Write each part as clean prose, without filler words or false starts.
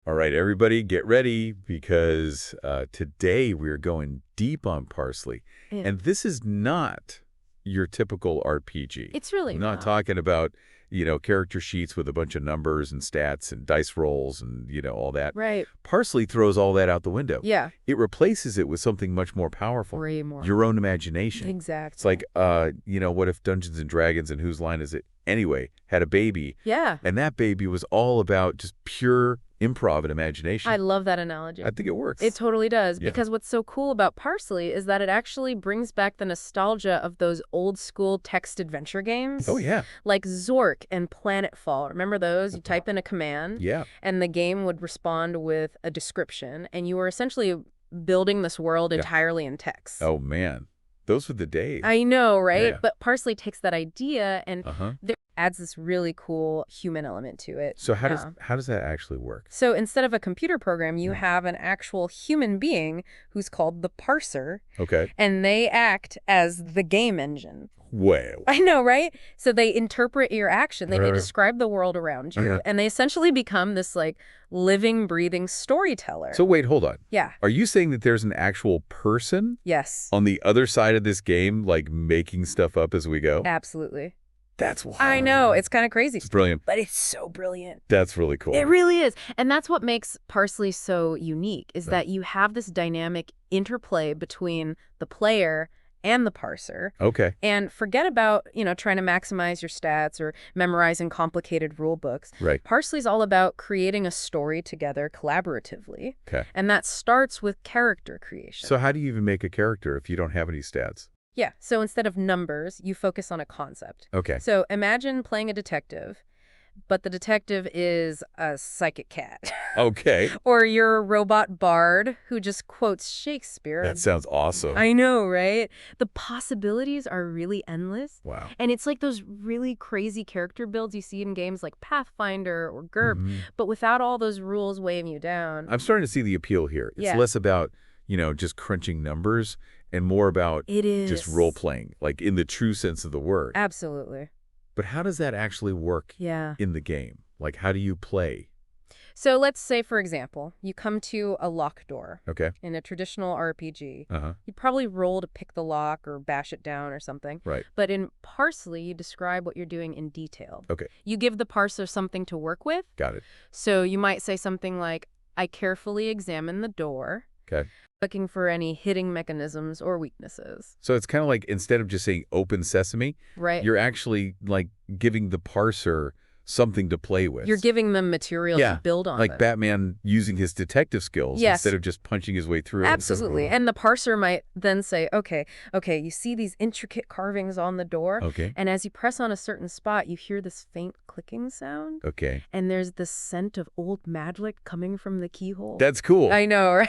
All right, everybody, get ready because today we're going deep on Parsely. Yeah. And this is not your typical RPG. It's really I'm not not. talking about, character sheets with a bunch of numbers and stats and dice rolls and, all that. Right. Parsely throws all that out the window. Yeah. It replaces it with something much more powerful. Way more. Your own imagination. Exactly. It's like, what if Dungeons & Dragons and Whose Line Is It Anyway had a baby? Yeah. And that baby was all about just pure improv and imagination. I love that analogy. I think it works. It totally does, Yeah. because what's so cool about Parsely is that it actually brings back the nostalgia of those old school text adventure games. Oh, yeah. Like Zork and Planetfall. Remember those? You type in a command, Yeah. and the game would respond with a description, and you were essentially building this world entirely in text. Oh, man. Those were the days. I know, right? Yeah. But Parsely takes that idea and Uh-huh. there adds this really cool human element to it. So how does that actually work? So instead of a computer program, you have an actual human being who's called the parser, Okay. and they act as the game engine. Well. I know, right? So they interpret your action. They describe the world around you, and they essentially become this like living, breathing storyteller. So wait, hold on. Yeah. Are you saying that there's an actual person Yes. on the other side of this game, like making stuff up as we go? Absolutely. That's wild. I know. It's kind of crazy. It's brilliant. But it's so brilliant. That's really cool. It really is. And that's what makes Parsely so unique, is that you have this dynamic interplay between the player and the parser. Okay. And forget about, trying to maximize your stats or memorizing complicated rule books. Right. Parsely's all about creating a story together collaboratively. Okay. And that starts with character creation. So how do you even make a character if you don't have any stats? Yeah. So instead of numbers, you focus on a concept. Okay. So imagine playing a detective, but the detective is a psychic cat. Okay. Or you're a robot bard who just quotes Shakespeare. That sounds awesome. I know, right? The possibilities are really endless. Wow. And it's like those really crazy character builds you see in games like Pathfinder or GURP, but without all those rules weighing you down. I'm starting to see the appeal here. It's Yeah. less about, just crunching numbers and more about It is. just role-playing, like in the true sense of the word. Absolutely. But how does that actually work Yeah. in the game? Like, how do you play? So let's say, for example, you come to a lock door Okay. in a traditional RPG. Uh-huh. You'd probably roll to pick the lock or bash it down or something. Right. But in Parsely, you describe what you're doing in detail. Okay. You give the parser something to work with. Got it. So you might say something like, I carefully examine the door, Okay. looking for any hitting mechanisms or weaknesses. So it's kind of like instead of just saying open sesame, Right? you're actually like giving the parser something to play with. You're giving them material to build on. Like them. Batman using his detective skills Yes. instead of just punching his way through. Absolutely. And the parser might then say, okay, you see these intricate carvings on the door? Okay. And as you press on a certain spot, you hear this faint clicking sound. Okay. And there's this scent of old magic coming from the keyhole. That's cool. I know, right?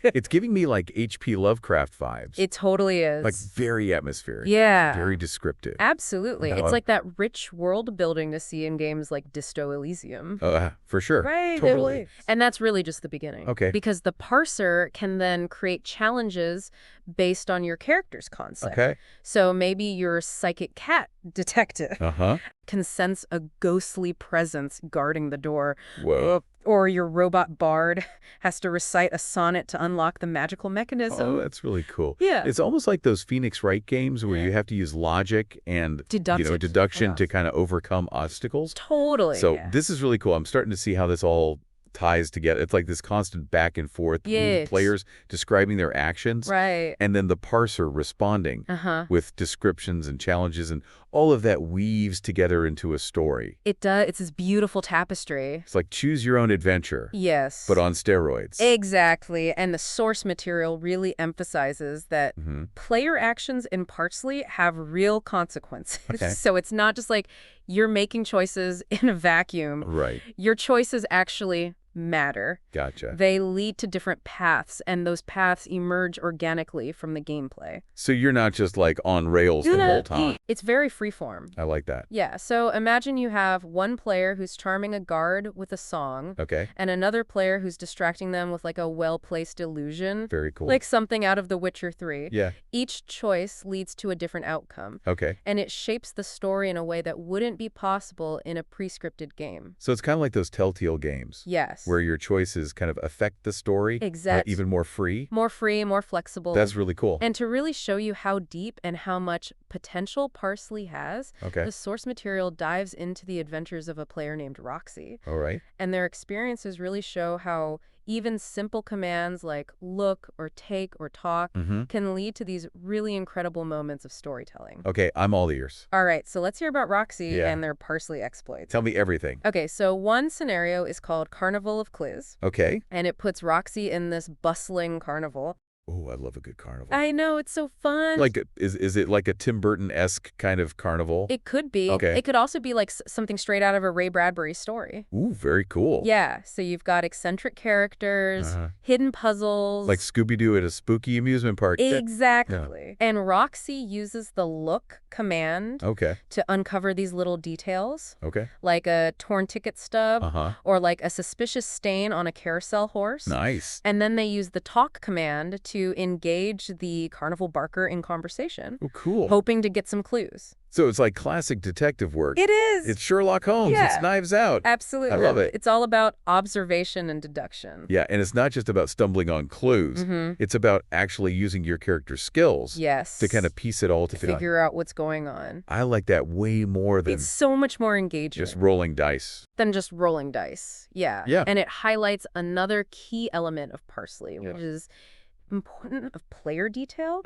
It's giving me like H.P. Lovecraft vibes. It totally is. Like very atmospheric. Yeah. Very descriptive. Absolutely. No, It's like that rich world building to see in games like Disto Elysium. For sure. Right. Totally. And that's really just the beginning. Okay. Because the parser can then create challenges based on your character's concept. Okay. So maybe your psychic cat detective Uh-huh. can sense a ghostly presence guarding the door. Whoa. Or your robot bard has to recite a sonnet to unlock the magical mechanism. Oh, that's really cool. Yeah. It's almost like those Phoenix Wright games where you have to use logic and deduction to kind of overcome obstacles. Totally. So this is really cool. I'm starting to see how this all ties together. It's like this constant back and forth. Yes. Players describing their actions. Right. And then the parser responding with descriptions and challenges, and all of that weaves together into a story. It does. It's this beautiful tapestry. It's like choose your own adventure. Yes. But on steroids. Exactly. And the source material really emphasizes that player actions in Parsely have real consequences. Okay. So it's not just like you're making choices in a vacuum. Right. Your choices actually matter. Gotcha. They lead to different paths, and those paths emerge organically from the gameplay. So you're not just like on rails the whole time. It's very freeform. I like that. Yeah, so imagine you have one player who's charming a guard with a song, Okay. and another player who's distracting them with like a well-placed illusion. Very cool. Like something out of The Witcher 3. Yeah. Each choice leads to a different outcome. Okay. And it shapes the story in a way that wouldn't be possible in a pre-scripted game. So it's kind of like those Telltale games. Yes. where your choices kind of affect the story. Exactly. Even more free. More free, more flexible. That's really cool. And to really show you how deep and how much potential Parsely has, the source material dives into the adventures of a player named Roxy. All right. And their experiences really show how even simple commands like look or take or talk can lead to these really incredible moments of storytelling. Okay, I'm all ears. All right, so let's hear about Roxy and their Parsely exploits. Tell me everything. Okay, so one scenario is called Carnival of Cliz. Okay. And it puts Roxy in this bustling carnival. Oh, I love a good carnival. I know, it's so fun. Like, is it like a Tim Burton-esque kind of carnival? It could be. Okay. It could also be like something straight out of a Ray Bradbury story. Ooh, very cool. Yeah, so you've got eccentric characters, hidden puzzles. Like Scooby-Doo at a spooky amusement park. Exactly. Yeah. And Roxy uses the look command to uncover these little details. Okay. Like a torn ticket stub or like a suspicious stain on a carousel horse. Nice. And then they use the talk command to engage the carnival barker in conversation. Oh, cool. Hoping to get some clues. So it's like classic detective work. It is. It's Sherlock Holmes. Yeah. It's Knives Out. Absolutely. I love it. It's all about observation and deduction. Yeah, and it's not just about stumbling on clues. It's about actually using your character's skills to kind of piece it all together. To figure out what's going on. I like that way more than... It's so much more engaging. Just rolling dice. Than just rolling dice. Yeah. Yeah. And it highlights another key element of Parsely, which is important of player detail.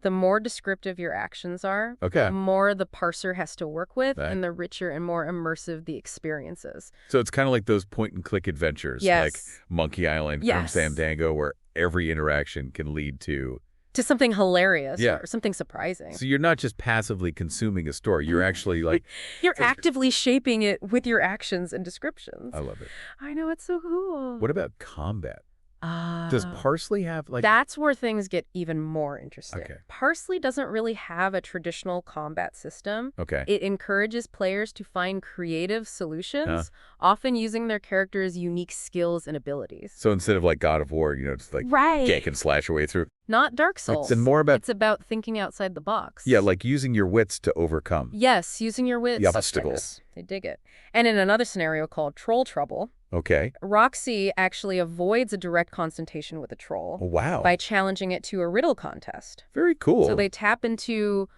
The more descriptive your actions are, the more the parser has to work with, and the richer and more immersive the experiences. So it's kind of like those point-and-click adventures, like Monkey Island, Fandango, where every interaction can lead to something hilarious or something surprising. So you're not just passively consuming a story. You're actually like... You're actively shaping it with your actions and descriptions. I love it. I know, it's so cool. What about combat? Does Parsely have like... That's where things get even more interesting. Okay. Parsely doesn't really have a traditional combat system. Okay. It encourages players to find creative solutions, often using their characters' unique skills and abilities. So instead of like God of War, you know, it's like gank and slash your way through. Not Dark Souls. It's more about... It's about thinking outside the box. Yeah, like using your wits to overcome. Yes, using your wits. The obstacles. They dig it. And in another scenario called Troll Trouble, Roxy actually avoids a direct confrontation with a troll. Oh, wow. By challenging it to a riddle contest. Very cool. So they tap into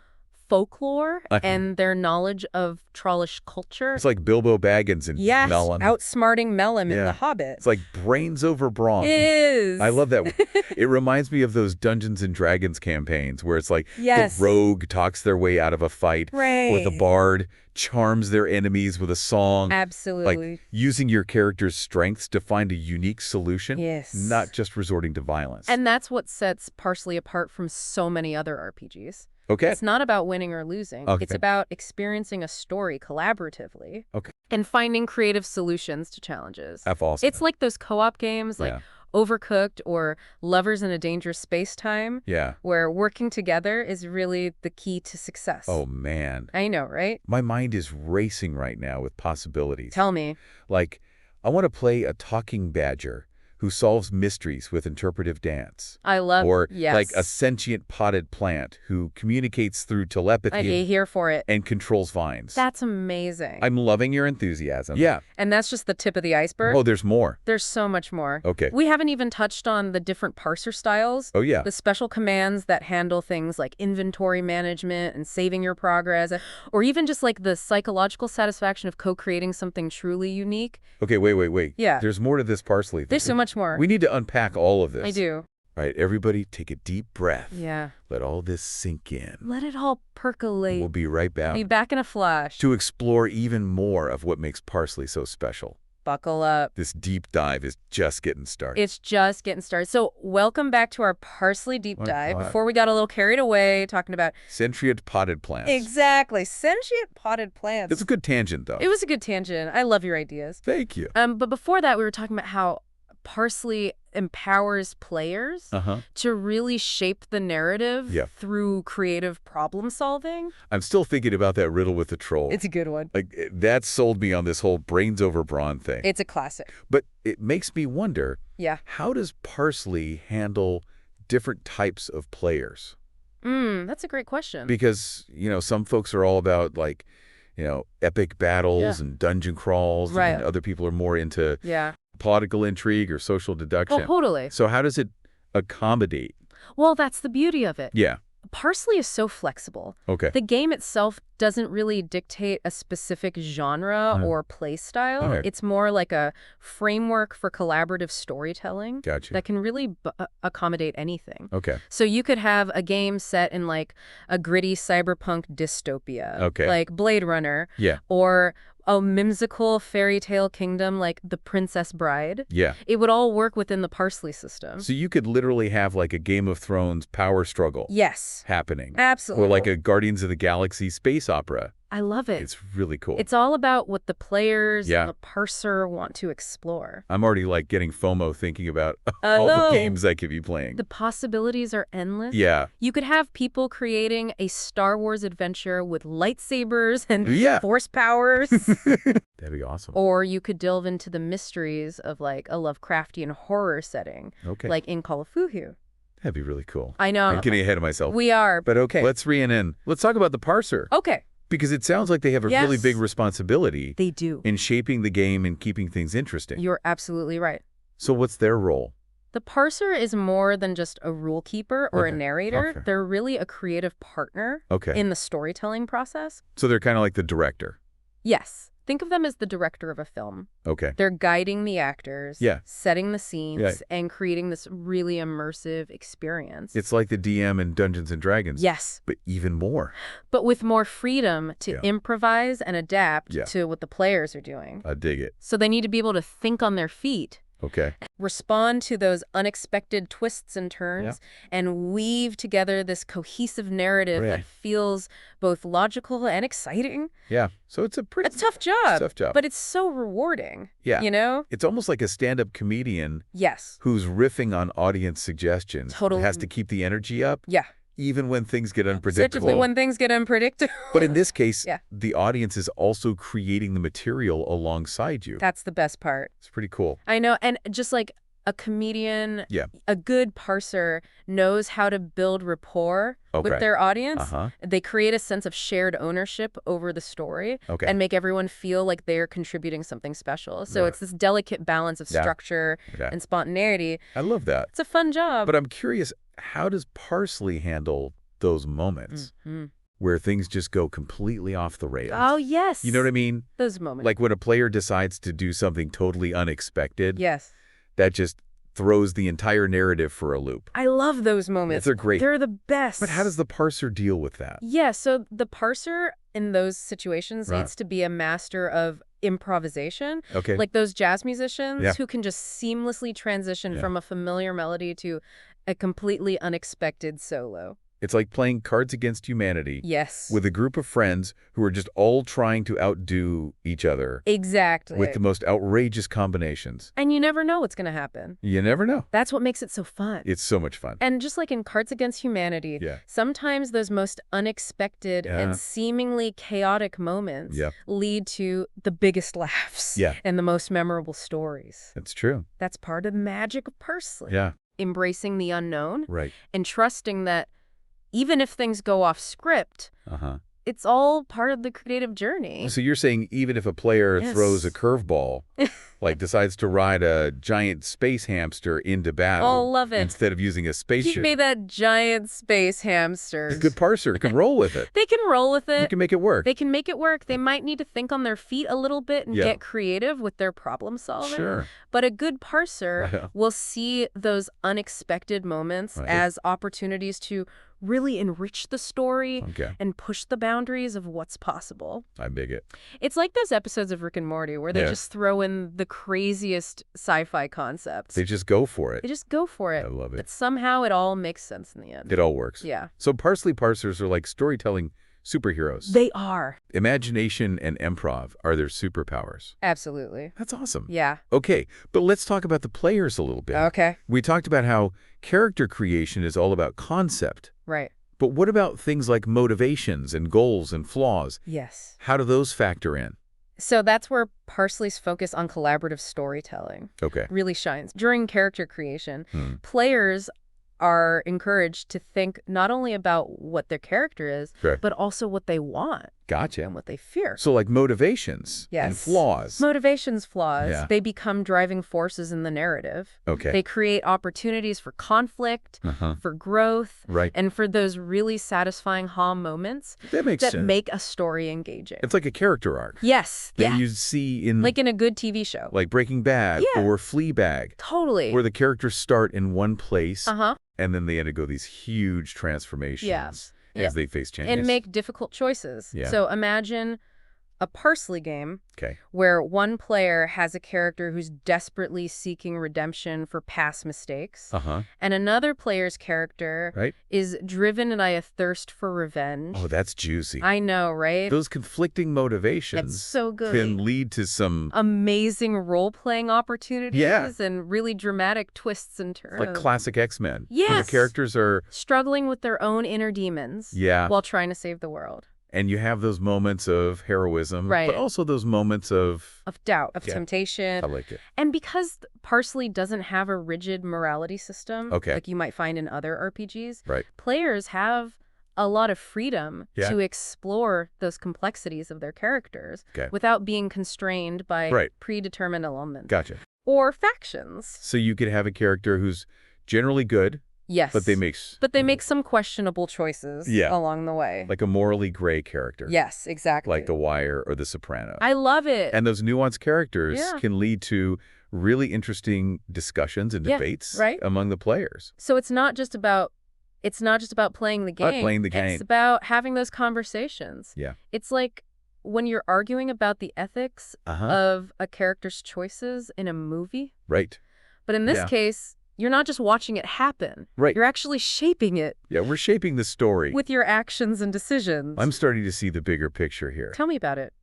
folklore and their knowledge of Trollish culture. It's like Bilbo Baggins and Mellon. Outsmarting Mellon in The Hobbit. It's like brains over brawn. It is. I love that. It reminds me of those Dungeons and Dragons campaigns where it's like the rogue talks their way out of a fight, or the bard charms their enemies with a song. Absolutely. Like using your character's strengths to find a unique solution, not just resorting to violence. And that's what sets Parsely apart from so many other RPGs. It's not about winning or losing. It's about experiencing a story collaboratively and finding creative solutions to challenges. That's awesome. It's like those co-op games like Overcooked or Lovers in a Dangerous Space-Time, where working together is really the key to success. Oh, man. I know, right? My mind is racing right now with possibilities. Tell me. Like, I want to play a talking badger who solves mysteries with interpretive dance. I love it. Or like a sentient potted plant who communicates through telepathy. I'd be here for it. And controls vines. That's amazing. I'm loving your enthusiasm. Yeah. And that's just the tip of the iceberg? Oh, there's more. There's so much more. Okay. We haven't even touched on the different parser styles. Oh, yeah. The special commands that handle things like inventory management and saving your progress, or even just like the psychological satisfaction of co-creating something truly unique. Okay, wait. Yeah. There's more to this Parsely thing. There's so much more. We need to unpack all of this. I do. All right, everybody take a deep breath. Yeah. Let all this sink in. Let it all percolate. We'll be right back. Be back in a flash. To explore even more of what makes Parsely so special. Buckle up. This deep dive is just getting started. It's just getting started. So welcome back to our Parsely deep dive. Before we got a little carried away talking about... Sentient potted plants. Exactly. Sentient potted plants. It's a good tangent, though. It was a good tangent. I love your ideas. Thank you. But before that, we were talking about how Parsely empowers players to really shape the narrative through creative problem solving. I'm still thinking about that riddle with the troll. It's a good one. Like, that sold me on this whole brains over brawn thing. It's a classic. But it makes me wonder, how does Parsely handle different types of players? That's a great question. Because, you know, some folks are all about, like, you know, epic battles and dungeon crawls. Right. And other people are more into political intrigue or social deduction. Oh, totally. So how does it accommodate? Well, that's the beauty of it. Yeah. Parsely is so flexible. Okay. The game itself doesn't really dictate a specific genre or play style. Okay. It's more like a framework for collaborative storytelling that can really accommodate anything. Okay. So you could have a game set in like a gritty cyberpunk dystopia, like Blade Runner, or a whimsical fairy tale kingdom like The Princess Bride. Yeah. It would all work within the Parsely system. So you could literally have like a Game of Thrones power struggle happening. Absolutely. Or like a Guardians of the Galaxy space opera. I love it. It's really cool. It's all about what the players and the parser want to explore. I'm already like getting FOMO thinking about all the games I could be playing. The possibilities are endless. Yeah. You could have people creating a Star Wars adventure with lightsabers and force powers. That'd be awesome. Or you could delve into the mysteries of like a Lovecraftian horror setting, like in Call of Cthulhu. That'd be really cool. I know. I'm getting ahead of myself. We are. But okay, let's rein in. Let's talk about the parser. Okay. Because it sounds like they have a really big responsibility. They do. In shaping the game and keeping things interesting. You're absolutely right. So what's their role? The parser is more than just a rule keeper or a narrator. They're really a creative partner in the storytelling process. So they're kind of like the director. Yes. Think of them as the director of a film. Okay. They're guiding the actors, setting the scenes, and creating this really immersive experience. It's like the DM in Dungeons & Dragons. Yes. But even more. But with more freedom to improvise and adapt to what the players are doing. I dig it. So they need to be able to think on their feet. Respond to those unexpected twists and turns and weave together this cohesive narrative that feels both logical and exciting. Yeah. So it's a tough job. But it's so rewarding. Yeah. You know? It's almost like a stand-up comedian who's riffing on audience suggestions. Totally. Has to keep the energy up. Yeah. Even when things get unpredictable. Certainly when things get unpredictable. But in this case, the audience is also creating the material alongside you. That's the best part. It's pretty cool. I know. And just like a comedian, a good parser knows how to build rapport with their audience. They create a sense of shared ownership over the story and make everyone feel like they're contributing something special. So it's this delicate balance of structure and spontaneity. I love that. It's a fun job. But I'm curious, how does Parsely handle those moments where things just go completely off the rails? Oh, yes. You know what I mean? Those moments. Like when a player decides to do something totally unexpected. Yes. That just throws the entire narrative for a loop. I love those moments. They're great. They're the best. But how does the parser deal with that? Yeah, so the parser in those situations needs to be a master of improvisation. Like those jazz musicians who can just seamlessly transition from a familiar melody to a completely unexpected solo. It's like playing Cards Against Humanity. Yes. With a group of friends who are just all trying to outdo each other. Exactly. With the most outrageous combinations. And you never know what's going to happen. You never know. That's what makes it so fun. It's so much fun. And just like in Cards Against Humanity, sometimes those most unexpected and seemingly chaotic moments lead to the biggest laughs and the most memorable stories. That's true. That's part of the magic of Parsely. Yeah. Embracing the unknown and trusting that even if things go off script, it's all part of the creative journey. So you're saying even if a player throws a curveball, like decides to ride a giant space hamster into battle love it. Instead of using a spaceship. Give me that giant space hamster. A good parser can roll with it. They can roll with it. You can make it work. They can make it work. They might need to think on their feet a little bit and get creative with their problem solving. Sure. But a good parser will see those unexpected moments as opportunities to really enrich the story and push the boundaries of what's possible. I dig it. It's like those episodes of Rick and Morty where they just throw in the craziest sci-fi concepts. They just go for it. They just go for it. I love it. But somehow it all makes sense in the end. It all works. Yeah. So Parsely parsers are like storytelling superheroes. They are. Imagination and improv are their superpowers. Absolutely. That's awesome. Yeah. Okay, but let's talk about the players a little bit. Okay. We talked about how character creation is all about concept. Right. But what about things like motivations and goals and flaws? Yes. How do those factor in? So that's where Parsely's focus on collaborative storytelling really shines. During character creation, players are encouraged to think not only about what their character is, but also what they want. Gotcha. and what they fear. So like motivations and flaws. Motivations, flaws, they become driving forces in the narrative. Okay. They create opportunities for conflict, for growth, and for those really satisfying moments that make a story engaging. It's like a character arc. Yes. That you see in... Like in a good TV show. Like Breaking Bad or Fleabag. Totally. Where the characters start in one place and then they undergo these huge transformations as they face changes. And make difficult choices. Yeah. So imagine a Parsely game where one player has a character who's desperately seeking redemption for past mistakes, and another player's character is driven by a thirst for revenge. Oh, that's juicy. I know, right? Those conflicting motivations That's so good. Can lead to some... amazing role-playing opportunities and really dramatic twists and turns. Like classic X-Men. Yes. The characters are... struggling with their own inner demons while trying to save the world. And you have those moments of heroism, but also those moments of doubt, of temptation. I like it. And because Parsely doesn't have a rigid morality system, like you might find in other RPGs, players have a lot of freedom to explore those complexities of their characters without being constrained by predetermined elements. Gotcha. Or factions. So you could have a character who's generally good. Yes. But they make some questionable choices along the way. Like a morally gray character. Yes, exactly. Like The Wire or The Sopranos. I love it. And those nuanced characters can lead to really interesting discussions and debates among the players. So it's not just about playing the game. Not playing the game. It's about having those conversations. Yeah. It's like when you're arguing about the ethics of a character's choices in a movie. Right. But in this case, you're not just watching it happen. Right. You're actually shaping it. Yeah, we're shaping the story. With your actions and decisions. I'm starting to see the bigger picture here. Tell me about it.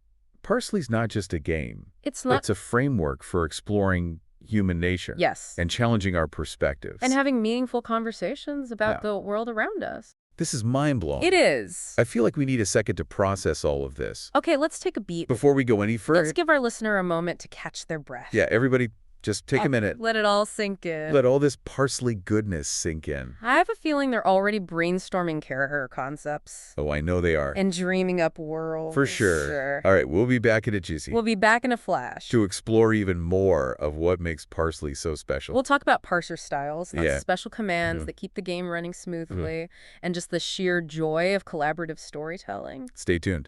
Parsely's not just a game. It's not. It's a framework for exploring human nature. Yes. And challenging our perspectives. And having meaningful conversations about the world around us. This is mind-blowing. It is. I feel like we need a second to process all of this. Okay, let's take a beat. Before we go any further. Let's give our listener a moment to catch their breath. Yeah, everybody... just take a minute. Let it all sink in. Let all this Parsely goodness sink in. I have a feeling they're already brainstorming character concepts. Oh, I know they are. And dreaming up worlds. For sure. All right, we'll be back in a jiffy. We'll be back in a flash. To explore even more of what makes Parsely so special. We'll talk about parser styles, that's special commands that keep the game running smoothly, and just the sheer joy of collaborative storytelling. Stay tuned.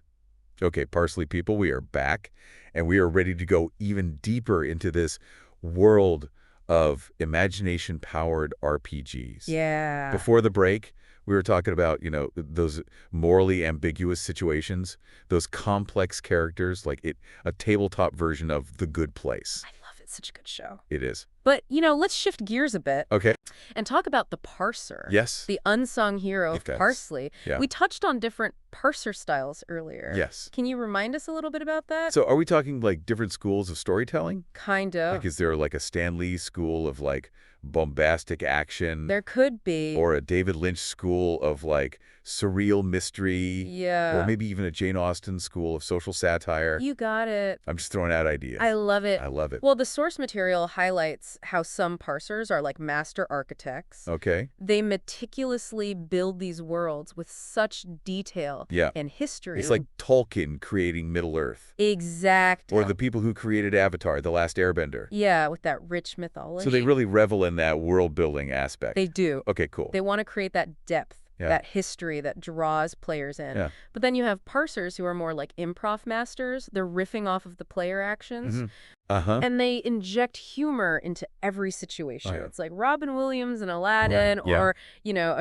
Okay, Parsely people, we are back, and we are ready to go even deeper into this world of imagination-powered RPGs. Yeah. Before the break, we were talking about, those morally ambiguous situations, those complex characters, like a tabletop version of The Good Place. I love it. It's such a good show. It is. But, let's shift gears a bit. Okay. And talk about the parser. Yes. The unsung hero of Parsely. Yeah. We touched on different parser styles earlier. Yes. Can you remind us a little bit about that? So are we talking like different schools of storytelling? Kind of. Like, is there like a Stan Lee school of like bombastic action? There could be. Or a David Lynch school of like surreal mystery. Yeah. Or maybe even a Jane Austen school of social satire. You got it. I'm just throwing out ideas. I love it. I love it. Well, the source material highlights how some parsers are like master architects. Okay. They meticulously build these worlds with such detail and history. It's like Tolkien creating Middle-earth. Exactly. Or the people who created Avatar, The Last Airbender. Yeah, with that rich mythology. So they really revel in that world-building aspect. They do. Okay, cool. They want to create that depth. That history that draws players in. Yeah. But then you have parsers who are more like improv masters. They're riffing off of the player actions. And they inject humor into every situation. Oh, yeah. It's like Robin Williams and Aladdin or,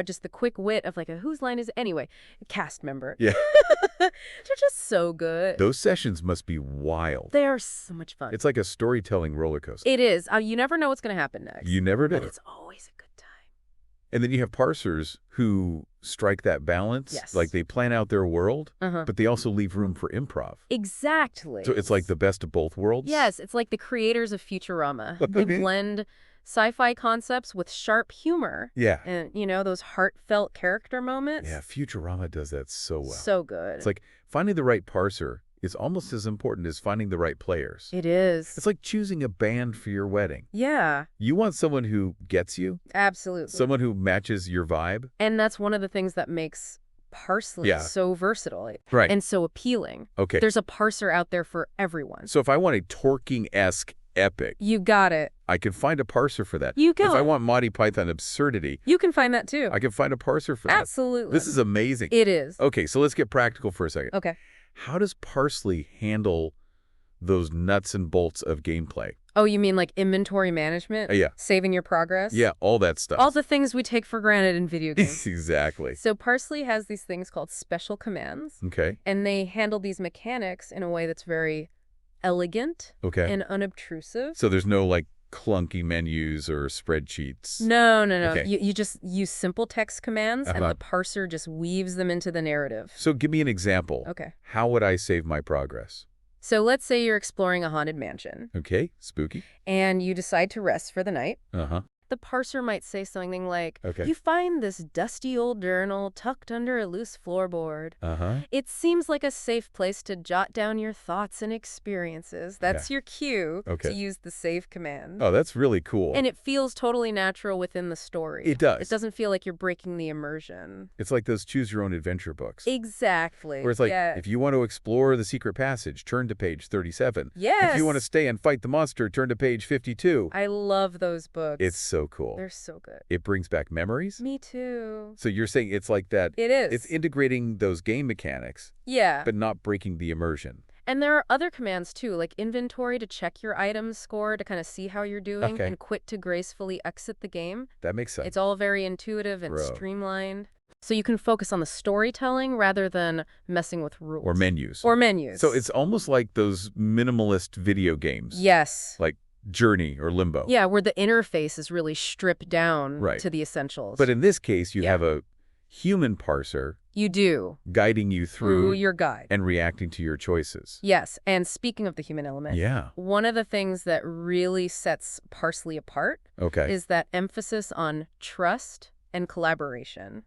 just the quick wit of like a whose line is it? Anyway, a cast member. Yeah. They're just so good. Those sessions must be wild. They are so much fun. It's like a storytelling roller coaster. It is. You never know what's going to happen next. You never do. But it's always a good time. And then you have parsers who strike that balance. Yes. Like they plan out their world, but they also leave room for improv. Exactly. So it's like the best of both worlds? Yes, it's like the creators of Futurama. They blend sci-fi concepts with sharp humor. Yeah. And, those heartfelt character moments. Yeah, Futurama does that so well. So good. It's like finding the right parser is almost as important as finding the right players. It is. It's like choosing a band for your wedding. Yeah. You want someone who gets you. Absolutely. Someone who matches your vibe. And that's one of the things that makes Parsely is so versatile and so appealing. Okay. There's a parser out there for everyone. So if I want a Tolkien-esque epic, you got it. I can find a parser for that. You go. If I want Monty Python absurdity, you can find that too. I can find a parser for that. Absolutely. This is amazing. It is. Okay, so let's get practical for a second. Okay. How does Parsely handle those nuts and bolts of gameplay? Oh, you mean like inventory management? Yeah. Saving your progress? Yeah, all that stuff. All the things we take for granted in video games. Exactly. So Parsely has these things called special commands. Okay. And they handle these mechanics in a way that's very elegant and unobtrusive. So there's no like clunky menus or spreadsheets? No. Okay. You just use simple text commands and the parser just weaves them into the narrative. So give me an example. Okay. How would I save my progress? So let's say you're exploring a haunted mansion. Okay, spooky. And you decide to rest for the night. Uh-huh. The parser might say something like, okay. You find this dusty old journal tucked under a loose floorboard. Uh-huh. It seems like a safe place to jot down your thoughts and experiences. That's your cue to use the save command. Oh, that's really cool. And it feels totally natural within the story. It does. It doesn't feel like you're breaking the immersion. It's like those choose-your-own-adventure books. Exactly. Where it's like, if you want to explore the secret passage, turn to page 37. Yes. If you want to stay and fight the monster, turn to page 52. I love those books. It's so cool. They're so good. It brings back memories? Me too. So you're saying it's like that. It is. It's integrating those game mechanics. Yeah. But not breaking the immersion. And there are other commands too, like inventory to check your items score to kind of see how you're doing, and quit to gracefully exit the game. That makes sense. It's all very intuitive and streamlined. So you can focus on the storytelling rather than messing with rules. Or menus. So it's almost like those minimalist video games. Yes. Like Journey or Limbo. Yeah, where the interface is really stripped down to the essentials. But in this case, you have a human parser. You do. Guiding you through your guide. And reacting to your choices. Yes, and speaking of the human element, one of the things that really sets Parsely apart is that emphasis on trust and collaboration.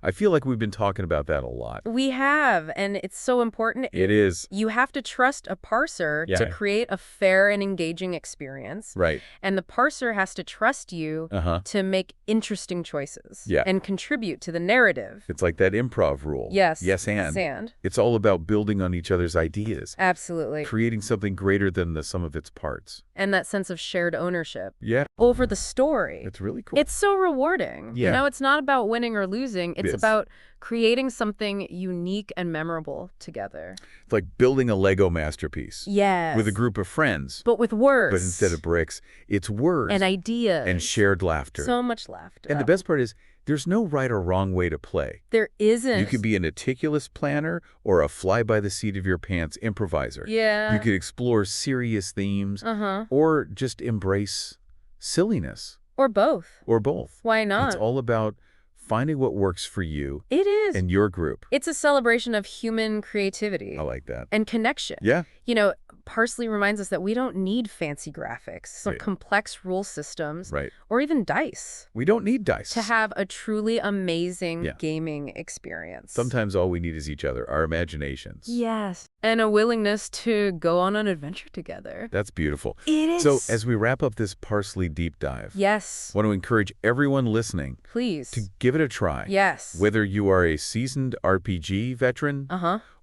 I feel like we've been talking about that a lot. We have, and it's so important. It is. You have to trust a parser to create a fair and engaging experience. Right. And the parser has to trust you to make interesting choices and contribute to the narrative. It's like that improv rule. Yes. Yes, and. It's all about building on each other's ideas. Absolutely. Creating something greater than the sum of its parts. And that sense of shared ownership. Yeah. Over the story. It's really cool. It's so rewarding. Yeah. You know, it's not about winning or losing. It's about creating something unique and memorable together. It's like building a Lego masterpiece. Yes. With a group of friends. But with words. But instead of bricks, it's words. And ideas. And shared laughter. So much laughter. And the best part is, there's no right or wrong way to play. There isn't. You could be a meticulous planner or a fly-by-the-seat-of-your-pants improviser. Yeah. You could explore serious themes or just embrace silliness. Or both. Or both. Why not? It's all about finding what works for you. It is. And your group. It's a celebration of human creativity. I like that. And connection. Yeah. You know, Parsely reminds us that we don't need fancy graphics or complex rule systems or even dice. We don't need dice. To have a truly amazing gaming experience. Sometimes all we need is each other, our imaginations. Yes. And a willingness to go on an adventure together. That's beautiful. It is. So as we wrap up this Parsely deep dive, I want to encourage everyone listening to give it a try. Yes. Whether you are a seasoned RPG veteran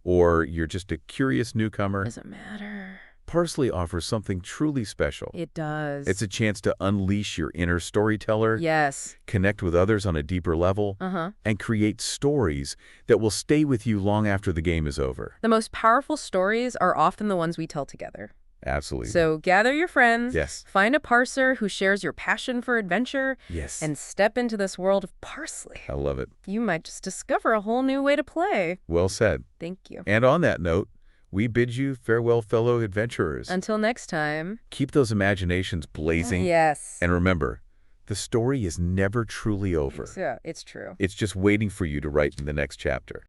or you're just a curious newcomer. Doesn't matter. Parsely offers something truly special. It does. It's a chance to unleash your inner storyteller. Yes. Connect with others on a deeper level. And create stories that will stay with you long after the game is over. The most powerful stories are often the ones we tell together. Absolutely. So gather your friends. Yes. Find a parser who shares your passion for adventure. Yes. And step into this world of Parsely. I love it. You might just discover a whole new way to play. Well said. Thank you. And on that note, we bid you farewell, fellow adventurers. Until next time. Keep those imaginations blazing. Yes. And remember, the story is never truly over. Yeah, it's true. It's just waiting for you to write in the next chapter.